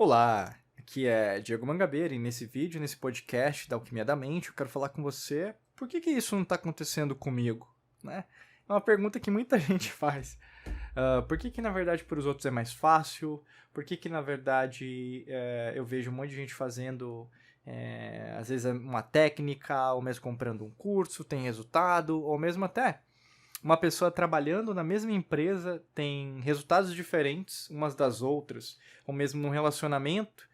Olá, aqui é Diego Mangabeira e nesse vídeo, nesse podcast da Alquimia da Mente, eu quero falar com você por que isso não está acontecendo comigo, né? É uma pergunta que muita gente faz. Por que na verdade para os outros é mais fácil? Por que na verdade eu vejo um monte de gente fazendo, às vezes uma técnica, ou mesmo comprando um curso, tem resultado, ou mesmo até uma pessoa trabalhando na mesma empresa tem resultados diferentes umas das outras, ou mesmo num relacionamento,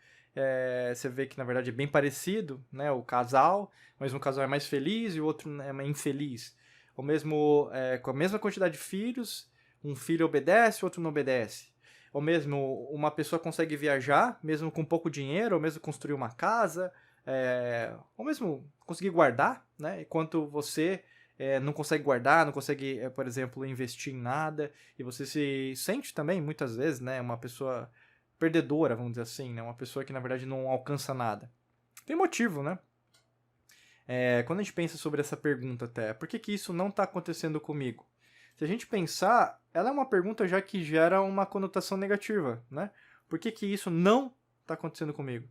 você vê que na verdade é bem parecido, né, o casal, mas um casal é mais feliz e o outro é mais infeliz. Ou mesmo com a mesma quantidade de filhos, um filho obedece, o outro não obedece. Ou mesmo uma pessoa consegue viajar, mesmo com pouco dinheiro, ou mesmo construir uma casa, ou mesmo conseguir guardar, né, enquanto você não consegue guardar, não consegue, por exemplo, investir em nada, e você se sente também, muitas vezes, né, uma pessoa perdedora, vamos dizer assim, né, uma pessoa que, na verdade, não alcança nada. Tem motivo, né? Quando a gente pensa sobre essa pergunta até, por que isso não está acontecendo comigo? Se a gente pensar, ela é uma pergunta já que gera uma conotação negativa, né? Por que isso não está acontecendo comigo?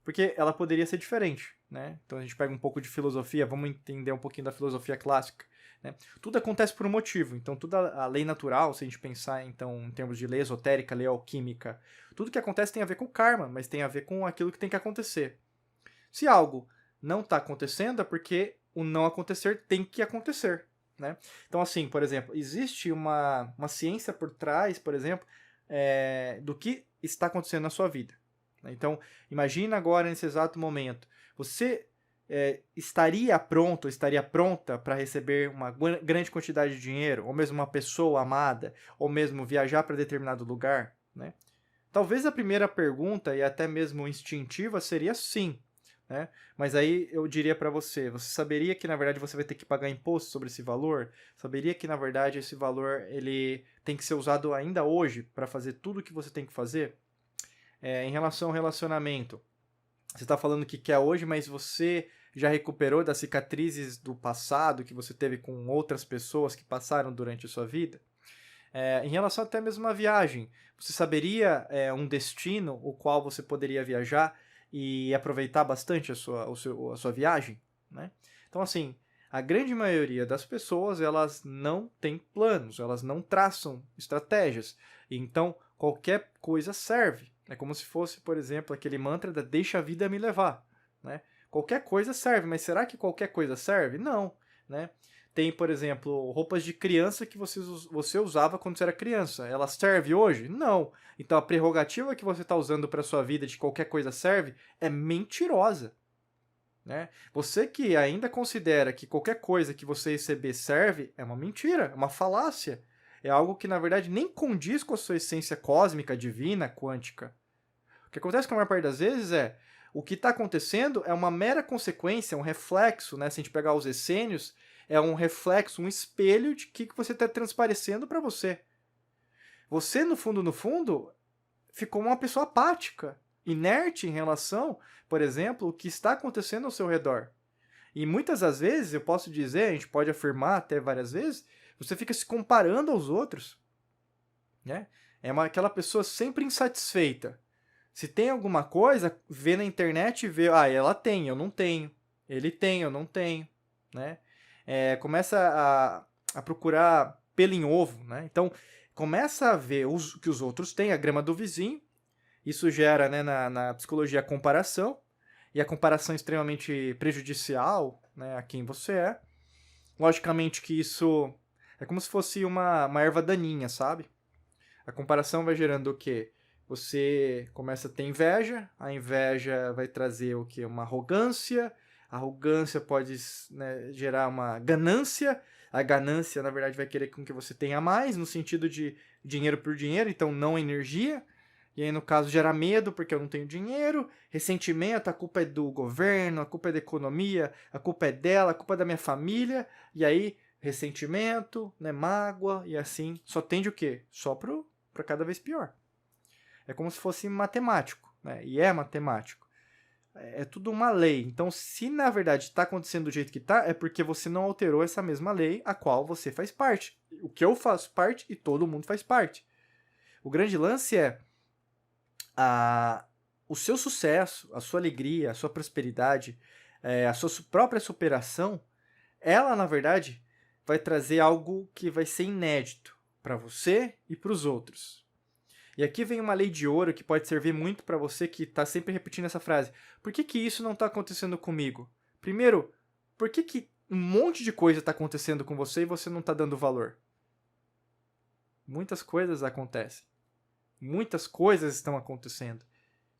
Porque ela poderia ser diferente, né? Então a gente pega um pouco de filosofia, vamos entender um pouquinho da filosofia clássica, né? Tudo acontece por um motivo, então toda a lei natural, se a gente pensar então em termos de lei esotérica, lei alquímica, tudo que acontece tem a ver com karma, mas tem a ver com aquilo que tem que acontecer. Se algo não está acontecendo é porque o não acontecer tem que acontecer, né? Então assim, por exemplo, existe uma ciência por trás, por exemplo, do que está acontecendo na sua vida. Então, imagina agora, nesse exato momento, você estaria pronto, estaria pronta para receber uma grande quantidade de dinheiro, ou mesmo uma pessoa amada, ou mesmo viajar para determinado lugar, né? Talvez a primeira pergunta, e até mesmo instintiva, seria sim, né? Mas aí eu diria para você, você saberia que na verdade você vai ter que pagar imposto sobre esse valor? Saberia que na verdade esse valor ele tem que ser usado ainda hoje para fazer tudo o que você tem que fazer? Em relação ao relacionamento, você está falando que quer hoje, mas você já recuperou das cicatrizes do passado que você teve com outras pessoas que passaram durante a sua vida? Em relação até mesmo à viagem, você saberia um destino o qual você poderia viajar e aproveitar bastante a sua viagem, né? Então, assim, a grande maioria das pessoas, elas não têm planos, elas não traçam estratégias. Então, qualquer coisa serve. É como se fosse, por exemplo, aquele mantra da deixa a vida me levar, né? Qualquer coisa serve, mas será que qualquer coisa serve? Não, né? Tem, por exemplo, roupas de criança que você usava quando você era criança. Ela serve hoje? Não. Então a prerrogativa que você está usando para sua vida de qualquer coisa serve é mentirosa, né? Você que ainda considera que qualquer coisa que você receber serve é uma mentira, é uma falácia. É algo que na verdade nem condiz com a sua essência cósmica, divina, quântica. O que acontece com a maior parte das vezes o que está acontecendo é uma mera consequência, um reflexo, né? Se a gente pegar os essênios, é um reflexo, um espelho de que você está transparecendo para você. Você, no fundo, ficou uma pessoa apática, inerte em relação, por exemplo, o que está acontecendo ao seu redor. E muitas das vezes, eu posso dizer, a gente pode afirmar até várias vezes, você fica se comparando aos outros, né? Aquela pessoa sempre insatisfeita. Se tem alguma coisa, vê na internet e vê, ela tem, eu não tenho. Ele tem, eu não tenho, né? Começa a procurar pelo em ovo, né? Então, começa a ver que os outros têm, a grama do vizinho. Isso gera, né, na psicologia, a comparação. E a comparação é extremamente prejudicial, né, a quem você é. Logicamente que isso é como se fosse uma erva daninha, sabe? A comparação vai gerando o quê? Você começa a ter inveja, a inveja vai trazer o quê? Uma arrogância, a arrogância pode, né, gerar uma ganância, a ganância, na verdade, vai querer com que você tenha mais, no sentido de dinheiro por dinheiro, então não energia, e aí, no caso, gera medo porque eu não tenho dinheiro, ressentimento, a culpa é do governo, a culpa é da economia, a culpa é dela, a culpa é da minha família, e aí, ressentimento, né, mágoa, e assim, só tende o quê? Só para cada vez pior. É como se fosse matemático, né? E é matemático. É tudo uma lei. Então, se na verdade está acontecendo do jeito que está, é porque você não alterou essa mesma lei a qual você faz parte. O que eu faço parte e todo mundo faz parte. O grande lance é o seu sucesso, a sua alegria, a sua prosperidade, a sua própria superação, ela, na verdade, vai trazer algo que vai ser inédito para você e para os outros. E aqui vem uma lei de ouro que pode servir muito para você que está sempre repetindo essa frase. Por que isso não está acontecendo comigo? Primeiro, por que um monte de coisa está acontecendo com você e você não está dando valor? Muitas coisas acontecem. Muitas coisas estão acontecendo,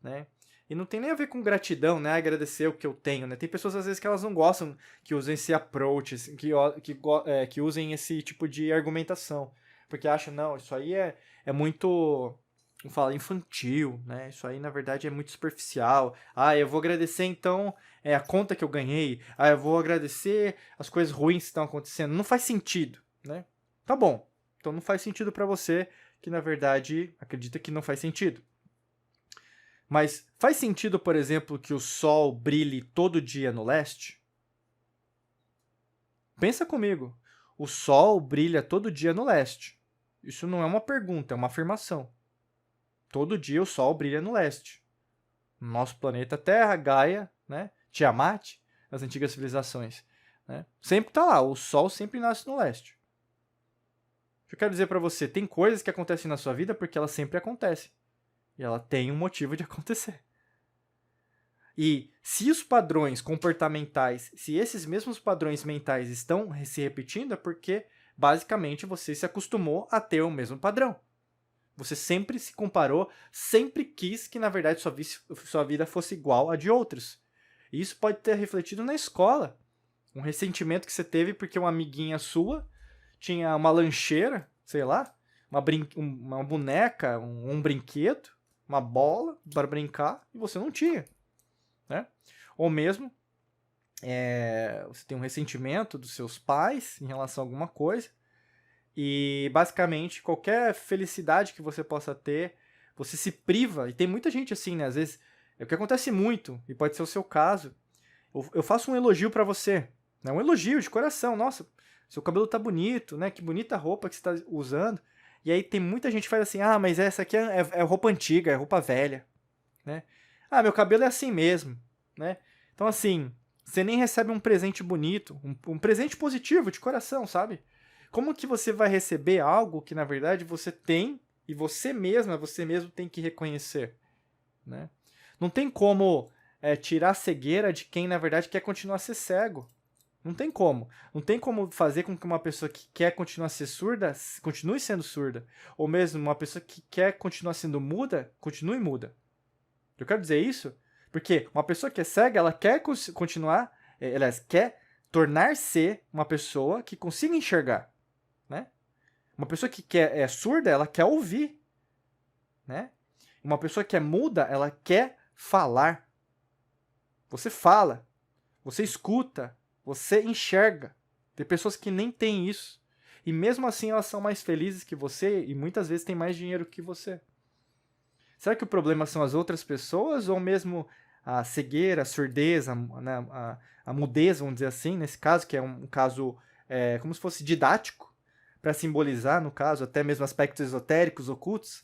né? E não tem nem a ver com gratidão, né? Agradecer o que eu tenho, né? Tem pessoas, às vezes, que elas não gostam que usem esse approach, assim, que usem esse tipo de argumentação. Porque acham, não, isso aí é muito, vamos falar, infantil, né? Isso aí, na verdade, é muito superficial. Ah, eu vou agradecer, então, a conta que eu ganhei. Ah, eu vou agradecer as coisas ruins que estão acontecendo. Não faz sentido, né? Tá bom. Então, não faz sentido pra você, que, na verdade, acredita que não faz sentido. Mas faz sentido, por exemplo, que o sol brilhe todo dia no leste? Pensa comigo. O sol brilha todo dia no leste. Isso não é uma pergunta, é uma afirmação. Todo dia o sol brilha no leste. Nosso planeta Terra, Gaia, né? Tiamat, as antigas civilizações. Né? Sempre está lá, o sol sempre nasce no leste. Eu quero dizer para você, tem coisas que acontecem na sua vida porque elas sempre acontecem. E ela tem um motivo de acontecer. E se os padrões comportamentais, se esses mesmos padrões mentais estão se repetindo, é porque, basicamente, você se acostumou a ter o mesmo padrão. Você sempre se comparou, sempre quis que, na verdade, sua vida fosse igual a de outros. E isso pode ter refletido na escola. Um ressentimento que você teve porque uma amiguinha sua tinha uma lancheira, sei lá, uma boneca, um brinquedo, uma bola para brincar, e você não tinha. Né? Ou mesmo, você tem um ressentimento dos seus pais em relação a alguma coisa, e basicamente qualquer felicidade que você possa ter, você se priva, e tem muita gente assim, né? Às vezes, é o que acontece muito, e pode ser o seu caso. Eu faço um elogio pra você, né? Um elogio de coração, nossa, seu cabelo tá bonito, né? Que bonita roupa que você tá usando. E aí tem muita gente que faz assim, ah, mas essa aqui é roupa antiga, é roupa velha, né? Ah, meu cabelo é assim mesmo, né? Então assim, você nem recebe um presente bonito, um presente positivo de coração, sabe? Como que você vai receber algo que, na verdade, você tem e você mesmo tem que reconhecer, né? Não tem como tirar a cegueira de quem, na verdade, quer continuar a ser cego. Não tem como. Não tem como fazer com que uma pessoa que quer continuar a ser surda, continue sendo surda. Ou mesmo uma pessoa que quer continuar sendo muda, continue muda. Eu quero dizer isso porque uma pessoa que é cega, ela quer continuar, ela quer tornar-se uma pessoa que consiga enxergar, né? Uma pessoa que é surda, ela quer ouvir, né? Uma pessoa que é muda, ela quer falar. Você fala, você escuta, você enxerga. Tem pessoas que nem têm isso. E mesmo assim elas são mais felizes que você e muitas vezes têm mais dinheiro que você. Será que o problema são as outras pessoas ou mesmo a cegueira, a surdez, a mudez, vamos dizer assim, nesse caso, que é um caso como se fosse didático, para simbolizar, no caso, até mesmo aspectos esotéricos, ocultos,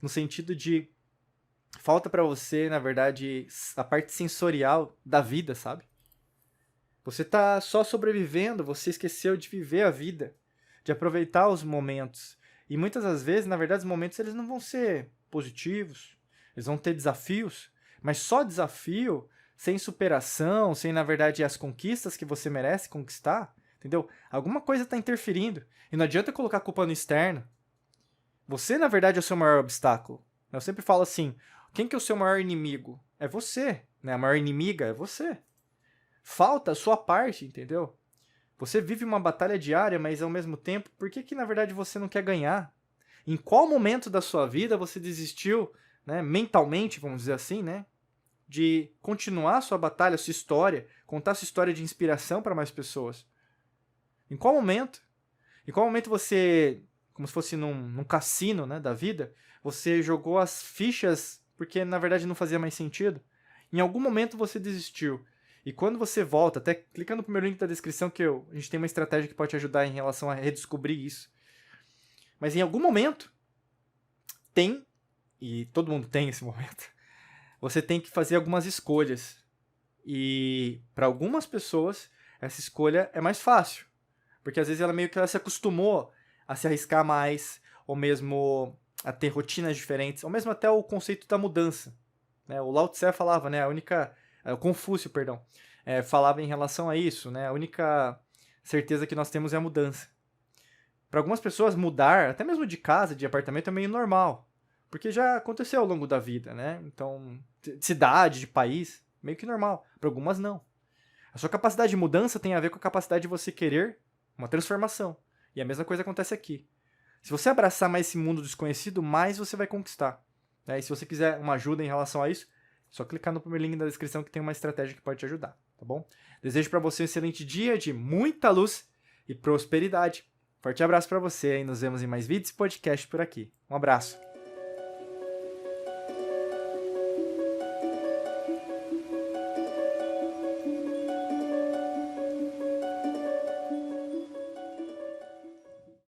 no sentido de falta para você, na verdade, a parte sensorial da vida, sabe? Você tá só sobrevivendo, você esqueceu de viver a vida, de aproveitar os momentos. E muitas das vezes, na verdade, os momentos eles não vão ser positivos, eles vão ter desafios, mas só desafio, sem superação, sem, na verdade, as conquistas que você merece conquistar, entendeu? Alguma coisa está interferindo. E não adianta colocar a culpa no externo. Você, na verdade, é o seu maior obstáculo. Eu sempre falo assim, quem que é o seu maior inimigo? É você, né? A maior inimiga é você. Falta a sua parte, entendeu? Você vive uma batalha diária, mas ao mesmo tempo, por que na verdade você não quer ganhar? Em qual momento da sua vida você desistiu, né, mentalmente, vamos dizer assim, né, de continuar a sua batalha, a sua história, contar a sua história de inspiração para mais pessoas? Em qual momento? Em qual momento você, como se fosse num cassino, né, da vida, você jogou as fichas porque na verdade não fazia mais sentido? Em algum momento você desistiu. E quando você volta, até clica no primeiro link da descrição que a gente tem uma estratégia que pode te ajudar em relação a redescobrir isso. Mas em algum momento, e todo mundo tem esse momento, você tem que fazer algumas escolhas. E para algumas pessoas, essa escolha é mais fácil. Porque às vezes ela se acostumou a se arriscar mais, ou mesmo a ter rotinas diferentes, ou mesmo até o conceito da mudança. Né? O Lao Tse falava, né? O Confúcio, perdão, falava em relação a isso, né? A única certeza que nós temos é a mudança. Para algumas pessoas, mudar, até mesmo de casa, de apartamento, é meio normal. Porque já aconteceu ao longo da vida, né? Então, de cidade, de país, meio que normal. Para algumas, não. A sua capacidade de mudança tem a ver com a capacidade de você querer uma transformação. E a mesma coisa acontece aqui. Se você abraçar mais esse mundo desconhecido, mais você vai conquistar. Né? E se você quiser uma ajuda em relação a isso, é só clicar no primeiro link da descrição que tem uma estratégia que pode te ajudar, tá bom? Desejo para você um excelente dia de muita luz e prosperidade. Forte abraço para você e nos vemos em mais vídeos e podcasts por aqui. Um abraço.